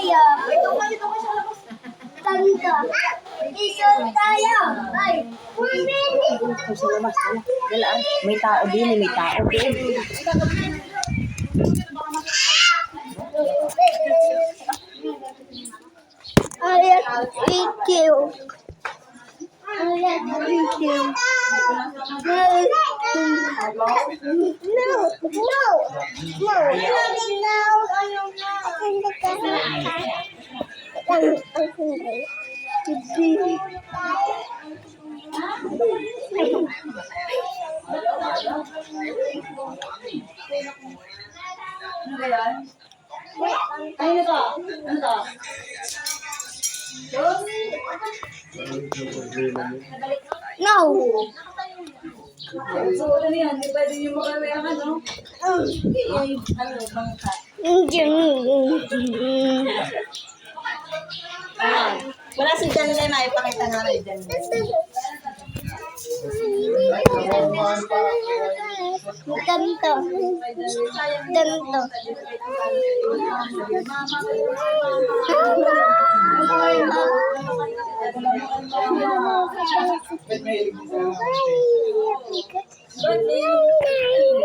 tayo. Tanda. Iso tayo. Ay, May tao din, may tao din. Ayan, thank you. Ayan, thank you. No, no, no. Ano to? Ano to? No. So, ano yan? Hindi pwede yung makawayakan, no? Ano, bangka. Wala si Janle, maipakita na rin Janle. Ganto. Ganto. Birthday.